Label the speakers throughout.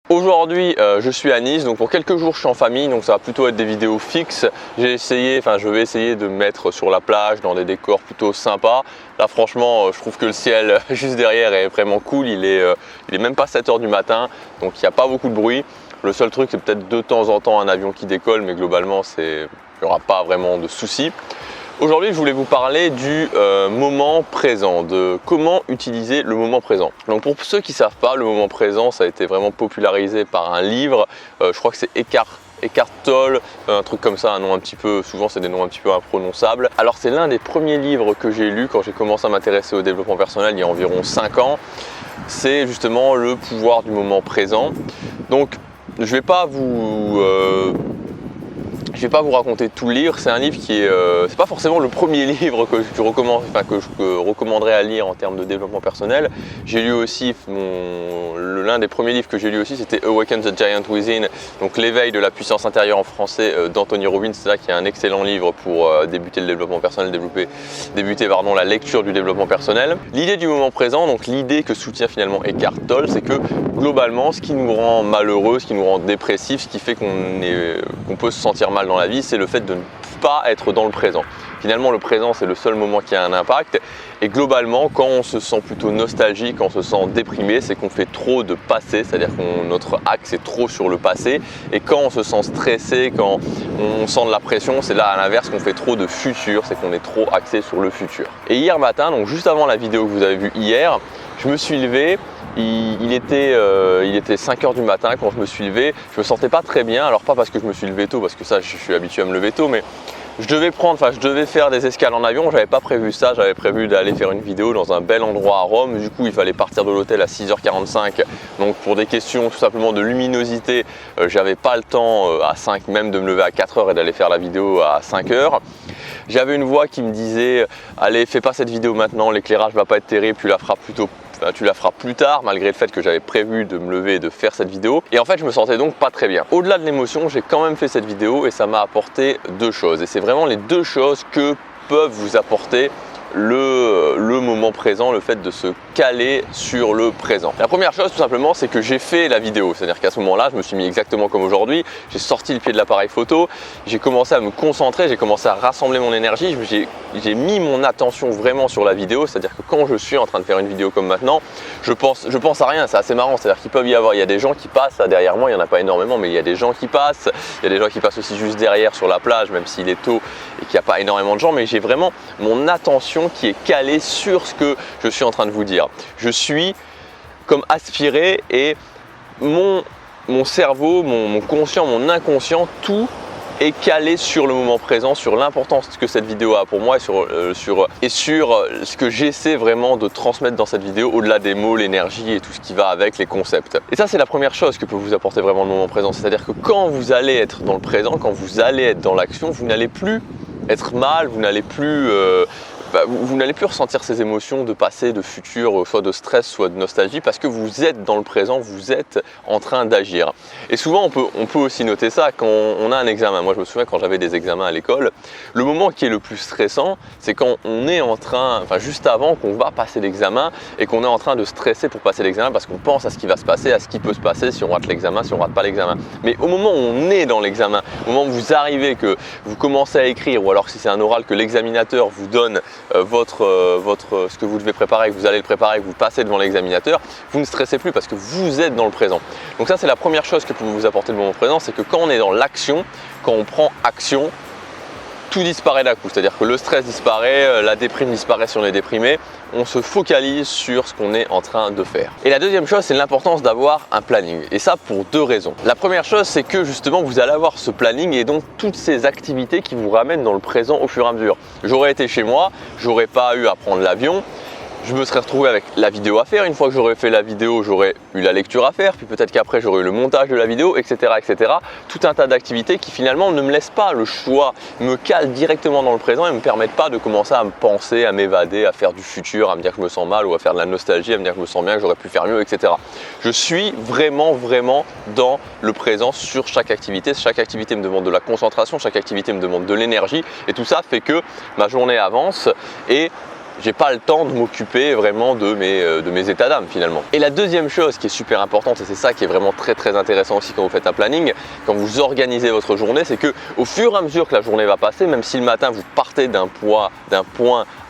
Speaker 1: Aujourd'hui, je suis à Nice, donc pour quelques jours je suis en famille, donc ça va plutôt être des vidéos fixes. Je vais essayer de me mettre sur la plage dans des décors plutôt sympas. Là franchement, je trouve que le ciel juste derrière est vraiment cool, il est même pas 7 h du matin, donc il n'y a pas beaucoup de bruit. Le seul truc, c'est peut-être de temps en temps un avion qui décolle, mais globalement, il n'y aura pas vraiment de soucis. Aujourd'hui, je voulais vous parler du moment présent, de comment utiliser le moment présent. Donc pour ceux qui ne savent pas, le moment présent, ça a été vraiment popularisé par un livre, je crois que c'est Eckhart Tolle, un truc comme ça, un nom un petit peu, souvent c'est des noms un petit peu imprononçables. Alors c'est l'un des premiers livres que j'ai lu quand j'ai commencé à m'intéresser au développement personnel il y a environ 5 ans. C'est justement le pouvoir du moment présent. Donc je ne vais pas vous raconter tout le livre, c'est un livre qui est, c'est pas forcément le premier livre que je recommanderais à lire en termes de développement personnel. J'ai lu aussi, l'un des premiers livres que j'ai lu aussi, c'était Awaken the Giant Within, donc l'éveil de la puissance intérieure en français d'Anthony Robbins, c'est là qui est un excellent livre pour débuter le développement personnel, débuter la lecture du développement personnel. L'idée du moment présent, donc l'idée que soutient finalement Eckhart Tolle, c'est que globalement, ce qui nous rend malheureux, ce qui nous rend dépressif, ce qui fait qu'on peut se sentir mal dans la vie, c'est le fait de ne pas être dans le présent. Finalement, le présent, c'est le seul moment qui a un impact. Et globalement, quand on se sent plutôt nostalgique, quand on se sent déprimé, c'est qu'on fait trop de passé, c'est-à-dire que notre axe est trop sur le passé. Et quand on se sent stressé, quand on sent de la pression, c'est là à l'inverse qu'on fait trop de futur, c'est qu'on est trop axé sur le futur. Et hier matin, donc juste avant la vidéo que vous avez vue hier, je me suis levé. Il était 5 h du matin quand je me suis levé. Je me sentais pas très bien, alors pas parce que je me suis levé tôt, parce que ça je suis habitué à me lever tôt, mais je devais faire des escales en avion. J'avais pas prévu ça, j'avais prévu d'aller faire une vidéo dans un bel endroit à Rome. Du coup il fallait partir de l'hôtel à 6 h 45, donc pour des questions tout simplement de luminosité, j'avais pas le temps à 5 même de me lever à 4 h et d'aller faire la vidéo à 5 h. J'avais une voix qui me disait allez, fais pas cette vidéo maintenant, l'éclairage va pas être terrible, tu la feras plus tard, malgré le fait que j'avais prévu de me lever et de faire cette vidéo. Et en fait, je me sentais donc pas très bien. Au-delà de l'émotion, j'ai quand même fait cette vidéo et ça m'a apporté deux choses. Et c'est vraiment les deux choses que peuvent vous apporter le moment présent, le fait de se caler sur le présent. La première chose tout simplement, c'est que j'ai fait la vidéo, c'est-à-dire qu'à ce moment-là, je me suis mis exactement comme aujourd'hui, j'ai sorti le pied de l'appareil photo, j'ai commencé à me concentrer, j'ai commencé à rassembler mon énergie, j'ai mis mon attention vraiment sur la vidéo, c'est-à-dire que quand je suis en train de faire une vidéo comme maintenant, je pense à rien, c'est assez marrant, c'est-à-dire qu'il peut y avoir, il y a des gens qui passent là derrière moi, il n'y en a pas énormément, mais il y a des gens qui passent, il y a des gens qui passent aussi juste derrière sur la plage, même s'il est tôt et qu'il n'y a pas énormément de gens, mais j'ai vraiment mon attention qui est calée sur ce que je suis en train de vous dire. Je suis comme aspiré et mon cerveau, mon conscient, mon inconscient, tout est calé sur le moment présent, sur l'importance que cette vidéo a pour moi et sur ce que j'essaie vraiment de transmettre dans cette vidéo, au-delà des mots, l'énergie et tout ce qui va avec, les concepts. Et ça, c'est la première chose que peut vous apporter vraiment le moment présent, c'est-à-dire que quand vous allez être dans le présent, quand vous allez être dans l'action, vous n'allez plus être mal, vous n'allez plus ressentir ces émotions de passé, de futur, soit de stress, soit de nostalgie, parce que vous êtes dans le présent, vous êtes en train d'agir. Et souvent, on peut aussi noter ça quand on a un examen. Moi, je me souviens quand j'avais des examens à l'école, le moment qui est le plus stressant, c'est quand on est en train, juste avant qu'on va passer l'examen et qu'on est en train de stresser pour passer l'examen parce qu'on pense à ce qui va se passer, à ce qui peut se passer si on rate l'examen, si on rate pas l'examen. Mais au moment où on est dans l'examen, au moment où vous arrivez, que vous commencez à écrire, ou alors si c'est un oral que l'examinateur vous donne ce que vous devez préparer, que vous allez le préparer, que vous passez devant l'examinateur, vous ne stressez plus parce que vous êtes dans le présent. Donc ça, c'est la première chose que peut vous apporter le moment présent, c'est que quand on est dans l'action, quand on prend action, tout disparaît d'un coup, c'est-à-dire que le stress disparaît, la déprime disparaît si on est déprimé, on se focalise sur ce qu'on est en train de faire. Et la deuxième chose, c'est l'importance d'avoir un planning, et ça pour deux raisons. La première chose, c'est que justement vous allez avoir ce planning et donc toutes ces activités qui vous ramènent dans le présent au fur et à mesure. J'aurais été chez moi, j'aurais pas eu à prendre l'avion, je me serais retrouvé avec la vidéo à faire. Une fois que j'aurais fait la vidéo, j'aurais eu la lecture à faire, puis peut-être qu'après j'aurais eu le montage de la vidéo, etc., etc. Tout un tas d'activités qui finalement ne me laissent pas le choix, me calent directement dans le présent et ne me permettent pas de commencer à me penser, à m'évader, à faire du futur, à me dire que je me sens mal ou à faire de la nostalgie, à me dire que je me sens bien, que j'aurais pu faire mieux, etc. Je suis vraiment dans le présent sur chaque activité. Chaque activité me demande de la concentration, chaque activité me demande de l'énergie et tout ça fait que ma journée avance et j'ai pas le temps de m'occuper vraiment de mes états d'âme finalement. Et la deuxième chose qui est super importante, et c'est ça qui est vraiment très intéressant aussi quand vous faites un planning, quand vous organisez votre journée, c'est que au fur et à mesure que la journée va passer, même si le matin vous partez d'un point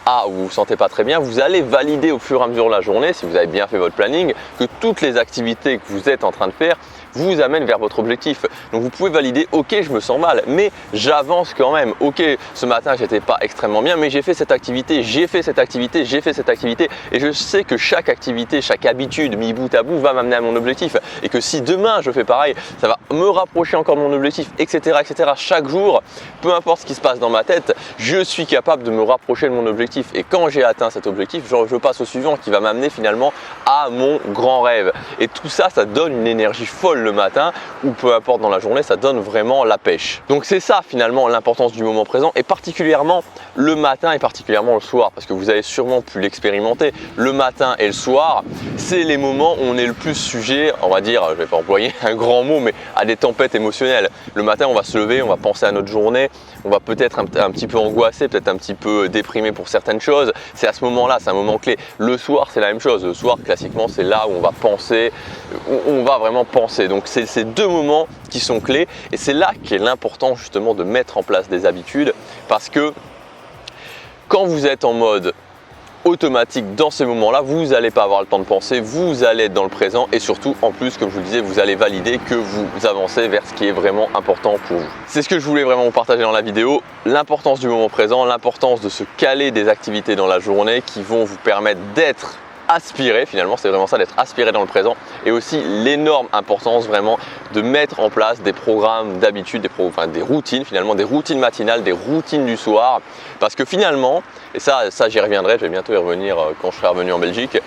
Speaker 1: A où vous vous sentez pas très bien, vous allez valider au fur et à mesure de la journée, si vous avez bien fait votre planning, que toutes les activités que vous êtes en train de faire vous amènent vers votre objectif. Donc vous pouvez valider, ok, je me sens mal, mais j'avance quand même. Ok, ce matin j'étais pas extrêmement bien, mais j'ai fait cette activité, j'ai fait cette activité, j'ai fait cette activité, et je sais que chaque activité, chaque habitude mis bout à bout va m'amener à mon objectif, et que si demain je fais pareil, ça va me rapprocher encore de mon objectif, etc., etc. Chaque jour, peu importe ce qui se passe dans ma tête, je suis capable de me rapprocher de mon objectif, et quand j'ai atteint cet objectif, je passe au suivant qui va m'amener finalement à mon grand rêve. Et tout ça, ça donne une énergie folle le matin, ou peu importe dans la journée, ça donne vraiment la pêche. Donc c'est ça finalement l'importance du moment présent, et particulièrement le matin et particulièrement le soir, parce que vous avez sûrement pu l'expérimenter, le matin et le soir, c'est les moments où on est le plus sujet, on va dire, je vais pas employer un grand mot, mais à des tempêtes émotionnelles. Le matin, on va se lever, on va penser à notre journée, on va peut-être un petit peu angoissé, peut-être un petit peu déprimé pour certaines choses. C'est à ce moment-là, c'est un moment clé. Le soir, c'est la même chose. Le soir, classiquement, c'est là où on va penser, où on va vraiment penser. Donc c'est ces deux moments qui sont clés, et c'est là qu'est l'important justement de mettre en place des habitudes, parce que quand vous êtes en mode automatique dans ces moments-là, vous n'allez pas avoir le temps de penser, vous allez être dans le présent, et surtout en plus, comme je vous le disais, vous allez valider que vous avancez vers ce qui est vraiment important pour vous. C'est ce que je voulais vraiment vous partager dans la vidéo, l'importance du moment présent, l'importance de se caler des activités dans la journée qui vont vous permettre d'être aspirer, finalement c'est vraiment ça, d'être aspiré dans le présent, et aussi l'énorme importance vraiment de mettre en place des programmes d'habitude, des routines finalement, des routines matinales, des routines du soir, parce que finalement, et ça j'y reviendrai, je vais bientôt y revenir quand je serai revenu en Belgique,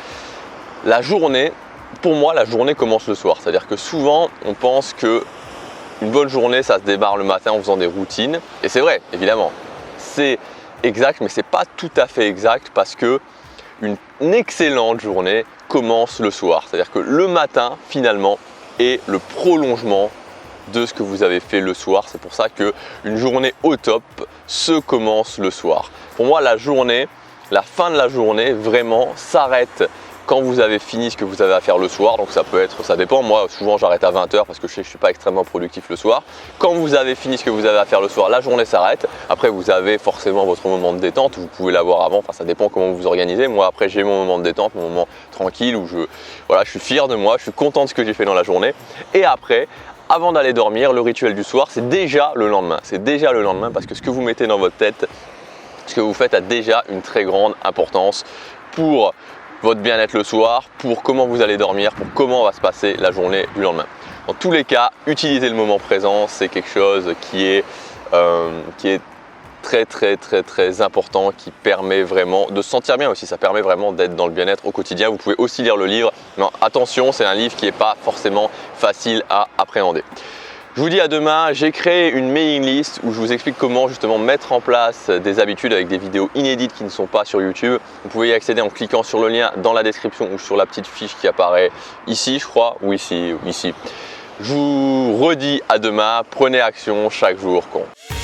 Speaker 1: la journée, pour moi la journée commence le soir, c'est-à-dire que souvent on pense que une bonne journée ça se démarre le matin en faisant des routines, et c'est vrai évidemment, c'est exact, mais c'est pas tout à fait exact, parce que une excellente journée commence le soir. C'est-à-dire que le matin, finalement, est le prolongement de ce que vous avez fait le soir. C'est pour ça qu'une journée au top se commence le soir. Pour moi, la journée, la fin de la journée, vraiment s'arrête quand vous avez fini ce que vous avez à faire le soir. Donc ça peut être, ça dépend, moi souvent j'arrête à 20 h parce que je sais que je ne suis pas extrêmement productif le soir. Quand vous avez fini ce que vous avez à faire le soir, la journée s'arrête. Après vous avez forcément votre moment de détente, vous pouvez l'avoir avant, enfin ça dépend comment vous vous organisez. Moi après j'ai mon moment de détente, mon moment tranquille où je suis fier de moi, je suis content de ce que j'ai fait dans la journée. Et après, avant d'aller dormir, le rituel du soir, c'est déjà le lendemain. C'est déjà le lendemain, parce que ce que vous mettez dans votre tête, ce que vous faites a déjà une très grande importance pour votre bien-être le soir, pour comment vous allez dormir, pour comment va se passer la journée du lendemain. Dans tous les cas, utiliser le moment présent, c'est quelque chose qui est très important, qui permet vraiment de se sentir bien aussi. Ça permet vraiment d'être dans le bien-être au quotidien. Vous pouvez aussi lire le livre. Non, attention, c'est un livre qui n'est pas forcément facile à appréhender. Je vous dis à demain. J'ai créé une mailing list où je vous explique comment justement mettre en place des habitudes avec des vidéos inédites qui ne sont pas sur YouTube. Vous pouvez y accéder en cliquant sur le lien dans la description ou sur la petite fiche qui apparaît ici, je crois, ou ici. Je vous redis à demain. Prenez action, chaque jour compte.